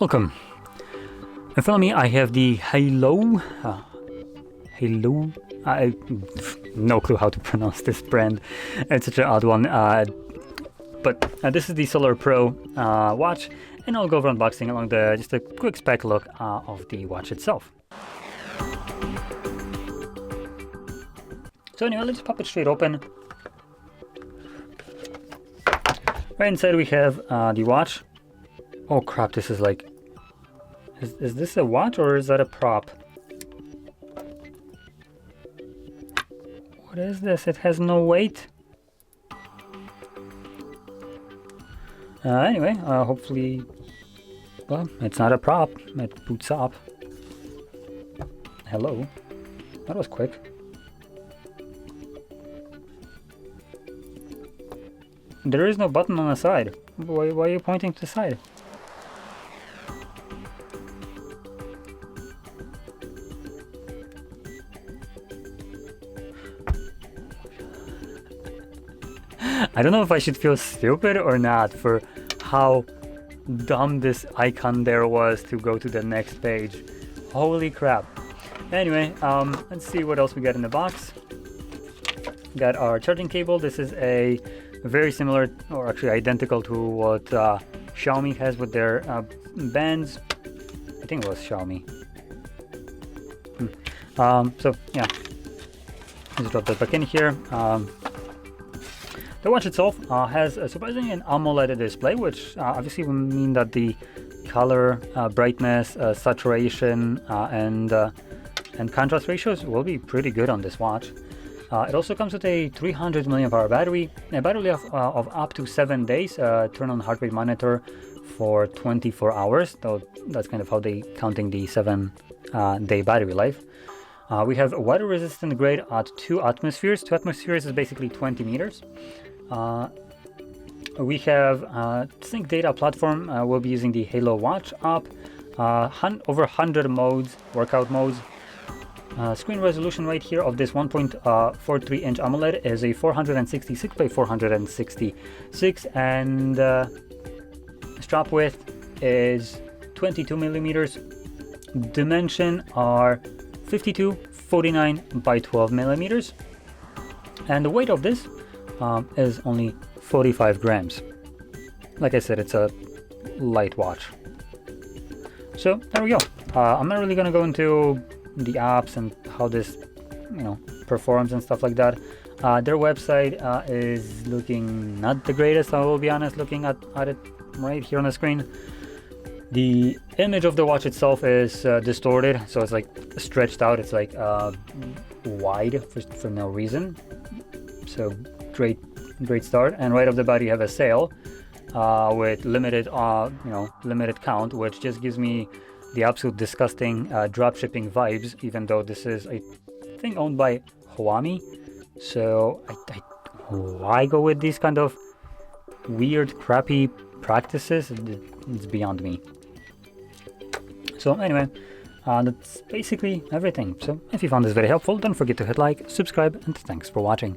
Welcome. In front of me I have the Haylou, I no clue how to pronounce this brand. It's such an odd one. But this is the Solar Pro watch, and I'll go over unboxing along just a quick spec look of the watch itself. So anyway, let's pop it straight open. Right inside we have the watch. Oh crap, this is like... Is this a watch or is that a prop? What is this? It has no weight. Anyway, hopefully... Well, it's not a prop. It boots up. Hello. That was quick. There is no button on the side. Why are you pointing to the side? I don't know if I should feel stupid or not for how dumb this icon there was to go to the next page. Holy crap. Anyway, let's see what else we got in the box. Got our charging cable. This is a very similar, or actually identical to what Xiaomi has with their bands. I think it was Xiaomi. So yeah, let's drop that back in here. The watch itself has surprisingly an AMOLED display, which obviously will mean that the color, brightness, saturation, and contrast ratios will be pretty good on this watch. It also comes with a 300 mAh battery, a battery life of up to 7 days, turn on heart rate monitor for 24 hours, though that's kind of how they counting the 7-day battery life. We have a water resistant grade at 2 atmospheres. 2 atmospheres is basically 20 meters. We have sync data platform. We'll be using the Haylou Watch app. Over 100 modes, workout modes. Screen resolution right here of this 1.43 inch AMOLED is a 466 by 466, and strap width is 22 millimeters. Dimension are 52, 49 by 12 millimeters, and the weight of this is only 45 grams. Like I said, it's a light watch. So there we go. I'm not really gonna go into the apps and how this, performs and stuff like that. Their website is looking not the greatest, I will be honest, looking at it right here on the screen. The image of the watch itself is distorted, so it's like stretched out. It's like wide for no reason. So great start. And right off the bat you have a sale with limited limited count, which just gives me the absolute disgusting drop shipping vibes, even though this is a thing owned by Xiaomi. So why go with these kind of weird crappy practices? It's beyond me. So anyway, that's basically everything. So if you found this very helpful, don't forget to hit like, subscribe, and thanks for watching.